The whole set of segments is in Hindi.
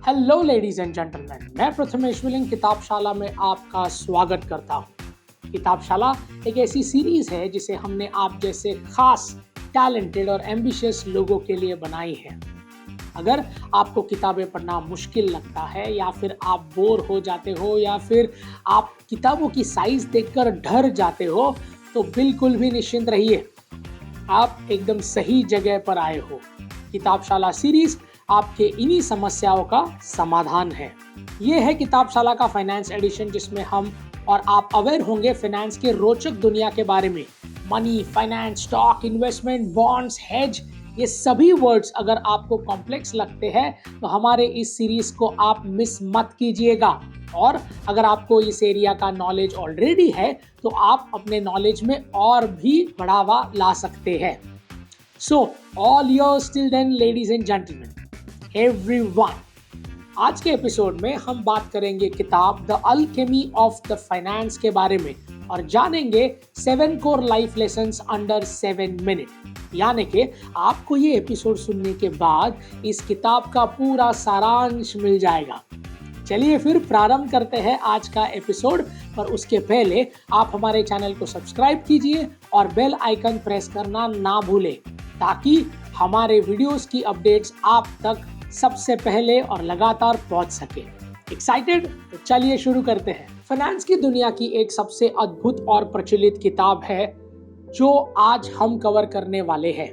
हेलो लेडीज एंड जेंटलमैन, मैं प्रथमेश्वलिंग किताबशाला में आपका स्वागत करता हूँ। किताबशाला एक ऐसी सीरीज है जिसे हमने आप जैसे खास, टैलेंटेड और एम्बिशियस लोगों के लिए बनाई है। अगर आपको किताबें पढ़ना मुश्किल लगता है या फिर आप बोर हो जाते हो या फिर आप किताबों की साइज देखकर डर जाते हो, तो बिल्कुल भी निश्चिंत रहिए, आप एकदम सही जगह पर आए हो। किताबशाला सीरीज आपके इन्हीं समस्याओं का समाधान है। ये है किताबशाला का फाइनेंस एडिशन, जिसमें हम और आप अवेयर होंगे फाइनेंस के रोचक दुनिया के बारे में। Money, finance, stock, investment, bonds, hedge, ये सभी वर्ड्स अगर आपको कॉम्प्लेक्स लगते हैं तो हमारे इस सीरीज को आप मिस मत कीजिएगा। और अगर आपको इस एरिया का नॉलेज ऑलरेडी है तो आप अपने नॉलेज में और भी बढ़ावा ला सकते हैं। So all yours till then, ladies and gentleman, everyone. आज के एपिसोड में हम बात करेंगे किताब the alchemy of the finance के बारे में और जानेंगे 7 core life lessons under 7 minute. यानी कि आपको ये एपिसोड सुनने के बाद इस किताब का पूरा सारांश मिल जाएगा। चलिए फिर प्रारंभ करते हैं आज का एपिसोड, पर उसके पहले आप हमारे चैनल को सब्सक्राइब कीजिए और बेल आइकन प्रेस करना ना भूलें, ताकि हमारे वीडियोस की अपडेट्स आप तक सबसे पहले और लगातार पहुंच सके। एक्साइटेड? तो चलिए शुरू करते हैं। फाइनेंस की दुनिया की एक सबसे अद्भुत और प्रचलित किताब है जो आज हम कवर करने वाले हैं।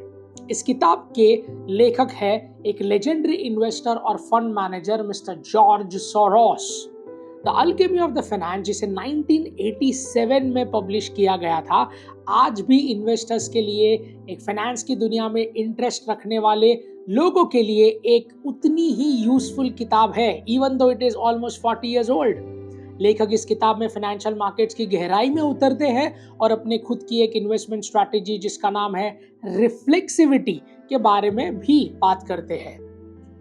इस किताब के लेखक है एक लेजेंडरी इन्वेस्टर और fund manager mister George Soros. The alchemy of the finance, जिसे 1987 में पब्लिश किया गया था, आज भी इन्वेस्टर्स के लिए, एक फाइनेंस की दुनिया में इंटरेस्ट रखने वाले लोगों के लिए एक उतनी ही यूजफुल किताब है, even though it is almost 40 years old. लेखक इस किताब में फाइनेंशियल मार्केट्स की गहराई में उतरते हैं और अपने खुद की एक इन्वेस्टमेंट स्ट्रैटेजी जिसका नाम है रिफ्लेक्सिविटी के बारे में भी बात करते हैं।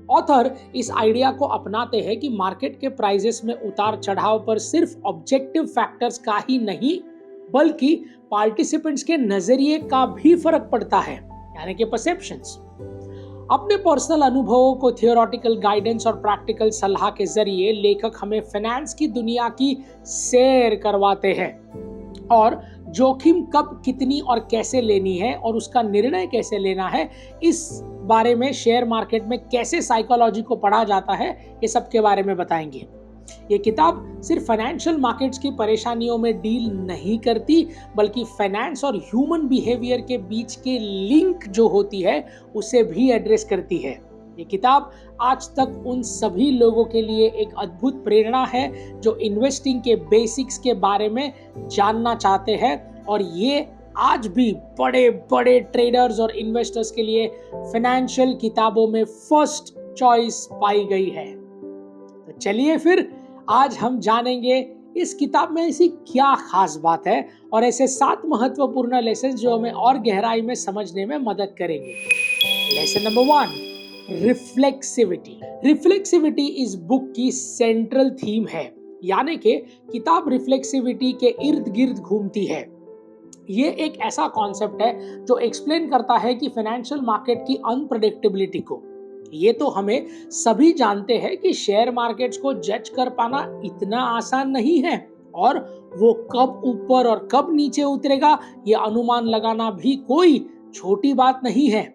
ऑथर इस आइडिया को अपनाते हैं कि मार्केट के प्राइसेस में उतार चढ़ाव पर सिर्फ ऑब्जेक्टिव फैक्टर्स का ही नहीं, बल्कि पार्टिसिपेंट्स के नजरिए का भी फर्क पड़ता है, यानी कि परसेप्शंस। अपने पर्सनल अनुभवों को थियोरेटिकल गाइडेंस और प्रैक्टिकल सलाह के जरिए लेखक हमें फाइनेंस की दुनिया की सैर करवाते हैं और जोखिम कब, कितनी और कैसे लेनी है और उसका निर्णय कैसे लेना है, इस बारे में शेयर मार्केट में कैसे साइकोलॉजी को पढ़ा जाता है, ये सब के बारे में बताएंगे। ये किताब सिर्फ फाइनेंशियल मार्केट्स की परेशानियों में डील नहीं करती, बल्कि फाइनेंस और ह्यूमन बिहेवियर के बीच के लिंक जो होती है उसे भी एड्रेस करती है। ये किताब आज तक उन सभी लोगों के लिए एक अद्भुत प्रेरणा है जो इन्वेस्टिंग के बेसिक्स के बारे में जानना चाहते हैं, और ये आज भी बड़े बड़े ट्रेडर्स और इन्वेस्टर्स के लिए फाइनेंशियल किताबों में फर्स्ट चॉइस पाई गई है। तो चलिए फिर आज हम जानेंगे इस किताब में ऐसी क्या खास बात है और ऐसे 7 महत्वपूर्ण लेसन जो हमें और गहराई में समझने में मदद करेंगे। Lesson number 1, reflexivity. रिफ्लेक्सिविटी इस बुक की सेंट्रल थीम है, यानी कि किताब रिफ्लेक्सिविटी के इर्द गिर्द घूमती है। ये एक ऐसा कॉन्सेप्ट है जो एक्सप्लेन करता है कि फाइनेंशियल मार्केट की अनप्रेडिक्टेबिलिटी को। ये तो हमें सभी जानते हैं कि शेयर मार्केट्स को जज कर पाना इतना आसान नहीं है, और वो कब ऊपर और कब नीचे उतरेगा ये अनुमान लगाना भी कोई छोटी बात नहीं है।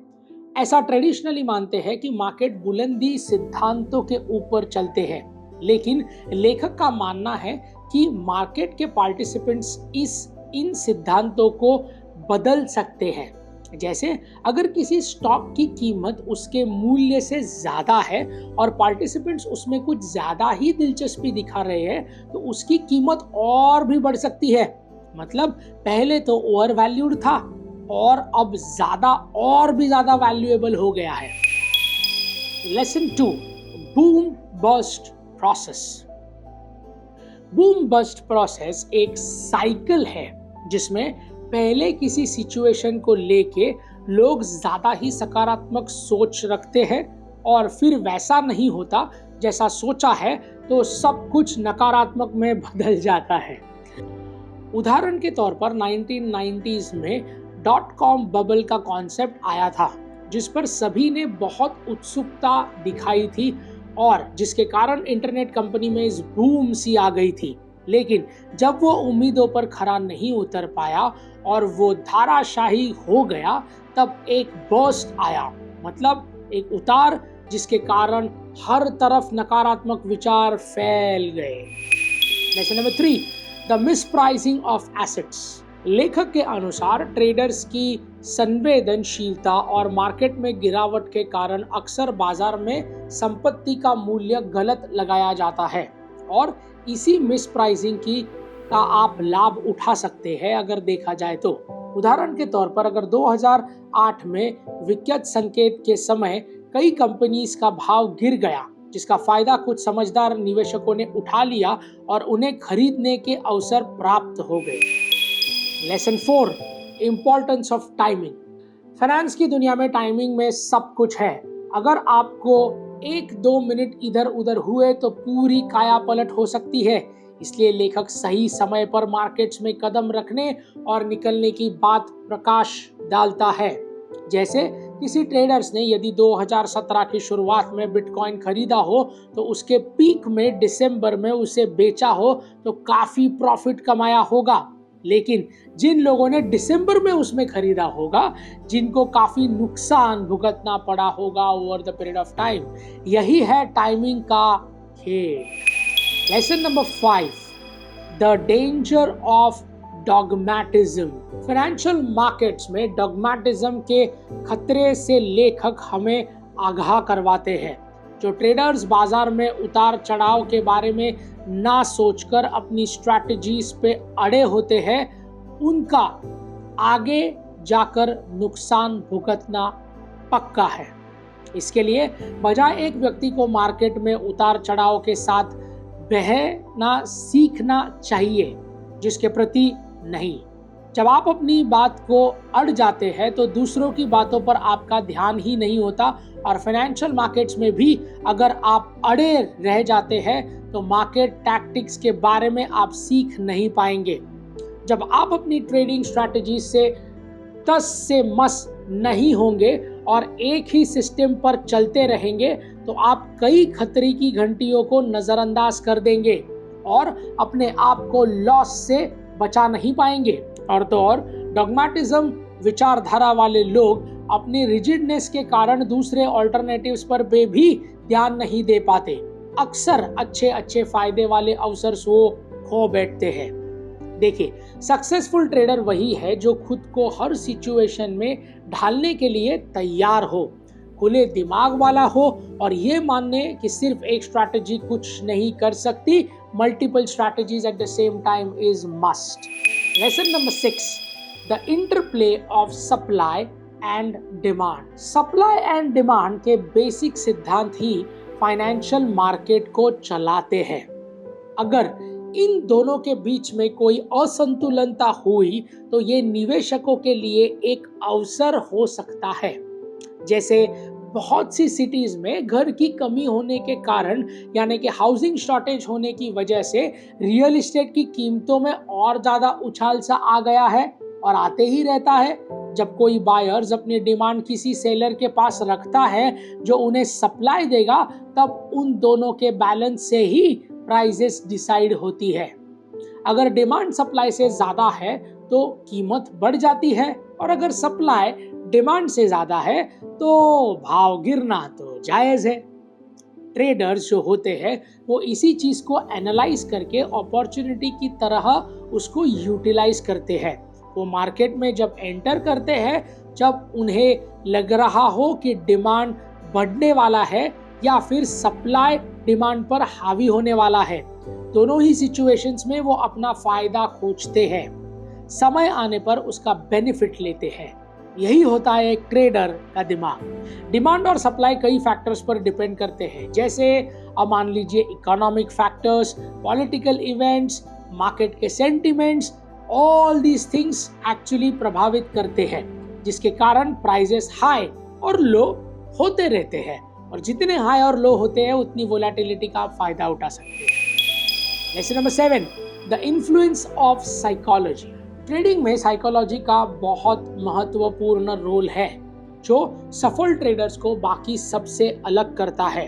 ऐसा ट्रेडिशनली मानते हैं कि मार्केट बुलंदी सिद्धांतों के ऊपर चलते हैं, लेकिन लेखक का मानना है कि मार्केट के पार्टिसिपेंट्स इन सिद्धांतों को बदल सकते हैं। जैसे अगर किसी स्टॉक की कीमत उसके मूल्य से ज्यादा है और पार्टिसिपेंट्स उसमें कुछ ज्यादा ही दिलचस्पी दिखा रहे हैं, तो उसकी कीमत और भी बढ़ सकती है। मतलब पहले तो ओवर वैल्यूड था और अब ज्यादा और भी ज्यादा वैल्यूएबल हो गया है। Lesson 2, boom bust process. Boom bust process एक साइकिल है जिसमें पहले किसी सिचुएशन को लेके लोग ज्यादा ही सकारात्मक सोच रखते हैं और फिर वैसा नहीं होता जैसा सोचा है तो सब कुछ नकारात्मक में बदल जाता है। उदाहरण के तौर पर 1990s में .com बबल का कॉन्सेप्ट आया था, जिस पर सभी ने बहुत उत्सुकता दिखाई थी और जिसके कारण इंटरनेट कंपनी में इस बूम सी आ गई थी। लेकिन जब वो उम्मीदों पर खरा नहीं उतर पाया और वो धाराशाही हो गया, तब एक बर्स्ट आया, मतलब एक उतार, जिसके कारण हर तरफ नकारात्मक विचार फैल गए। Lesson number 3, the mispricing of assets. लेखक के अनुसार ट्रेडर्स की संवेदनशीलता और मार्केट में गिरावट के कारण अक्सर बाजार में संपत्ति का मूल्य गलत लगाया जाता है और इसी मिसप्राइसिंग का आप लाभ उठा सकते हैं अगर देखा जाए तो। उदाहरण के तौर पर अगर 2008 में वित्तीय संकेत के समय कई कंपनीज का भाव गिर गया, जिसका फायदा कुछ समझदार निवेशकों ने उठा लिया और उन्हें खरीदने के अवसर प्राप्त हो गए। Lesson 4, importance of timing. Finance की दुनिया में टाइमिंग में सब कुछ है। अगर आपको 1-2 मिनट इधर उधर हुए तो पूरी काया पलट हो सकती है। इसलिए लेखक सही समय पर मार्केट्स में कदम रखने और निकलने की बात प्रकाश डालता है। जैसे किसी ट्रेडर्स ने यदि 2017 की शुरुआत में बिटकॉइन खरीदा हो तो उसके पीक में दिसंबर में उसे बेचा हो तो काफी प्रॉफिट कमाया होगा। लेकिन जिन लोगों ने दिसंबर में उसमें खरीदा होगा, जिनको काफी नुकसान भुगतना पड़ा होगा over the period of time. यही है टाइमिंग का खेल। Lesson number 5, the danger of dogmatism. Financial markets में डॉगमैटिज्म के खतरे से लेखक हमें आगाह करवाते हैं। जो ट्रेडर्स बाजार में उतार चढ़ाव के बारे में ना सोचकर अपनी स्ट्रैटेजीज पे अड़े होते हैं, उनका आगे जाकर नुकसान भुगतना पक्का है। इसके लिए बजाय एक व्यक्ति को मार्केट में उतार चढ़ाव के साथ बहना सीखना चाहिए, जिसके प्रति नहीं। जब आप अपनी बात को अड़ जाते हैं तो दूसरों की बातों पर आपका ध्यान ही नहीं होता और फाइनेंशियल मार्केट्स में भी अगर आप अड़े रह जाते हैं तो मार्केट टैक्टिक्स के बारे में आप सीख नहीं पाएंगे। जब आप अपनी ट्रेडिंग स्ट्रैटेजी से तस से मस नहीं होंगे और एक ही सिस्टम पर चलते रहेंगे तो आप कई खतरे की घंटियों को नजरअंदाज कर देंगे और अपने आप को लॉस से बचा नहीं पाएंगे। और तो और डॉगमैटिज्म विचारधारा वाले लोग अपनी रिजिडनेस के कारण दूसरे ऑल्टरनेटिव्स पर भी ध्यान नहीं दे पाते। अक्सर अच्छे फायदे वाले अवसर वो खो बैठते हैं। देखिए, सक्सेसफुल ट्रेडर वही है जो खुद को हर सिचुएशन में ढालने के लिए तैयार हो, खुले दिमाग वाला हो और ये मानने कि सिर्फ एक स्ट्रैटेजी कुछ नहीं कर सकती, multiple strategies at the same time is must. Lesson number 6, the interplay of supply and demand. Supply and demand के बेसिक सिद्धांत ही फाइनेंशियल मार्केट को चलाते हैं। अगर इन दोनों के बीच में कोई असंतुलनता हुई तो ये निवेशकों के लिए एक अवसर हो सकता है। जैसे बहुत सी सिटीज में घर की कमी होने के कारण, यानी कि हाउसिंग शॉर्टेज होने की वजह से रियल एस्टेट की कीमतों में और ज्यादा उछाल सा आ गया है और आते ही रहता है। जब कोई बायर्स अपनी डिमांड किसी सेलर के पास रखता है जो उन्हें सप्लाई देगा, तब उन दोनों के बैलेंस से ही प्राइसेस डिसाइड होती है। अगर डिमांड सप्लाई से ज्यादा है तो कीमत बढ़ जाती है और अगर सप्लाई डिमांड से ज्यादा है तो भाव गिरना तो जायज है। ट्रेडर्स जो होते हैं वो इसी चीज को एनालाइज करके अपॉर्चुनिटी की तरह उसको यूटिलाइज करते हैं। वो मार्केट में जब एंटर करते हैं जब उन्हें लग रहा हो कि डिमांड बढ़ने वाला है या फिर सप्लाई डिमांड पर हावी होने वाला है। दोनों ही सिचुएशंस में वो अपना फायदा खोजते हैं, समय आने पर उसका बेनिफिट लेते हैं। यही होता है एक ट्रेडर का दिमाग। डिमांड और सप्लाई कई फैक्टर्स पर डिपेंड करते हैं, जैसे अब मान लीजिए economic factors, political events, market के sentiments, all these things actually प्रभावित करते हैं, जिसके कारण प्राइसेस हाई और लो होते रहते हैं और जितने हाई और लो होते हैं उतनी वोलेटिलिटी का आप फायदा उठा सकते हैं। Lesson number 7, the influence of psychology. Trading में साइकोलॉजी का बहुत महत्वपूर्ण रोल है जो सफल ट्रेडर्स को बाकी सबसे अलग करता है।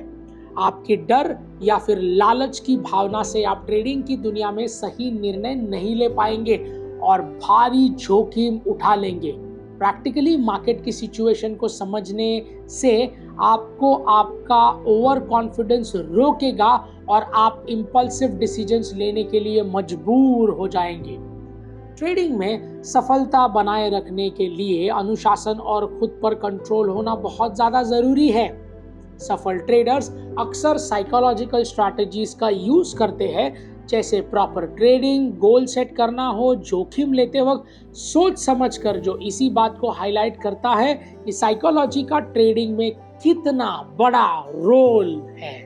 आपके डर या फिर लालच की भावना से आप ट्रेडिंग की दुनिया में सही निर्णय नहीं ले पाएंगे और भारी जोखिम उठा लेंगे। प्रैक्टिकली मार्केट की सिचुएशन को समझने से आपको आपका ओवर कॉन्फिडेंस रोकेगा और आप इंपल्सिव डिसीजंस लेने के लिए मजबूर हो जाएंगे। ट्रेडिंग में सफलता बनाए रखने के लिए अनुशासन और खुद पर कंट्रोल होना बहुत ज़्यादा ज़रूरी है। सफल ट्रेडर्स अक्सर साइकोलॉजिकल स्ट्रैटेजीज का यूज करते हैं, जैसे प्रॉपर ट्रेडिंग, गोल सेट करना हो, जोखिम लेते वक्त सोच समझकर, जो इसी बात को हाईलाइट करता है कि साइकोलॉजी का ट्रेडिंग में कितना बड़ा रोल है।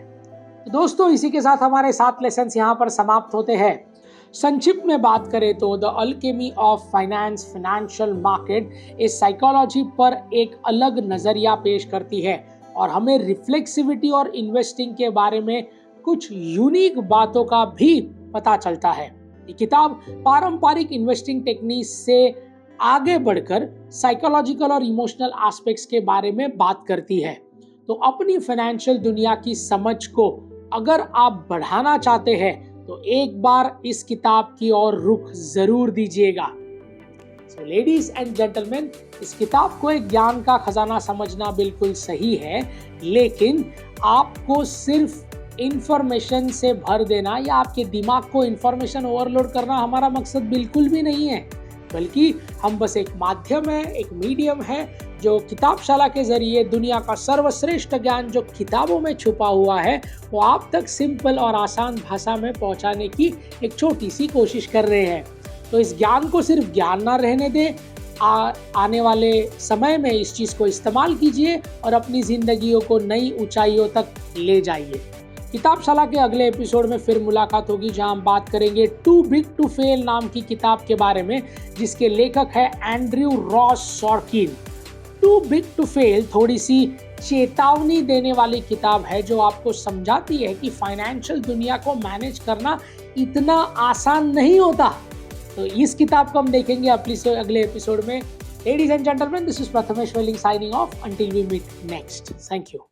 तो दोस्तों, इसी के साथ हमारे 7 लेसन्स यहाँ पर समाप्त होते हैं। संक्षिप्त में बात करें तो the alchemy of finance, financial market इस साइकोलॉजी पर एक अलग नजरिया पेश करती है और हमें रिफ्लेक्सिविटी और इन्वेस्टिंग के बारे में कुछ यूनिक बातों का भी पता चलता है। ये किताब पारंपरिक इन्वेस्टिंग टेक्निक से आगे बढ़कर साइकोलॉजिकल और इमोशनल एस्पेक्ट्स के बारे में बात करती है। तो अपनी फाइनेंशियल दुनिया की समझ को अगर आप बढ़ाना चाहते हैं तो एक बार इस किताब की ओर रुख जरूर दीजिएगा। सो लेडीज एंड जेंटलमैन, इस किताब को एक ज्ञान का खजाना समझना बिल्कुल सही है, लेकिन आपको सिर्फ इंफॉर्मेशन से भर देना या आपके दिमाग को इंफॉर्मेशन ओवरलोड करना हमारा मकसद बिल्कुल भी नहीं है, बल्कि हम बस एक माध्यम है, एक मीडियम है जो किताबशाला के जरिए दुनिया का सर्वश्रेष्ठ ज्ञान जो किताबों में छुपा हुआ है वो आप तक सिंपल और आसान भाषा में पहुंचाने की एक छोटी सी कोशिश कर रहे हैं। तो इस ज्ञान को सिर्फ ज्ञान ना रहने दें, आने वाले समय में इस चीज़ को इस्तेमाल कीजिए और अपनी जिंदगियों को नई ऊंचाइयों तक ले जाइए। किताबशाला के अगले एपिसोड में फिर मुलाकात होगी, जहां हम बात करेंगे टू बिग टू फेल नाम की किताब के बारे में, जिसके लेखक है Andrew Ross Sorkin. Too big to fail थोड़ी सी चेतावनी देने वाली किताब है जो आपको समझाती है कि फाइनेंशियल दुनिया को मैनेज करना इतना आसान नहीं होता। तो इस किताब को हम देखेंगे अगले एपिसोड में। Ladies and gentleman, this is Prathamesh Veling signing off until we meet next. Thank you.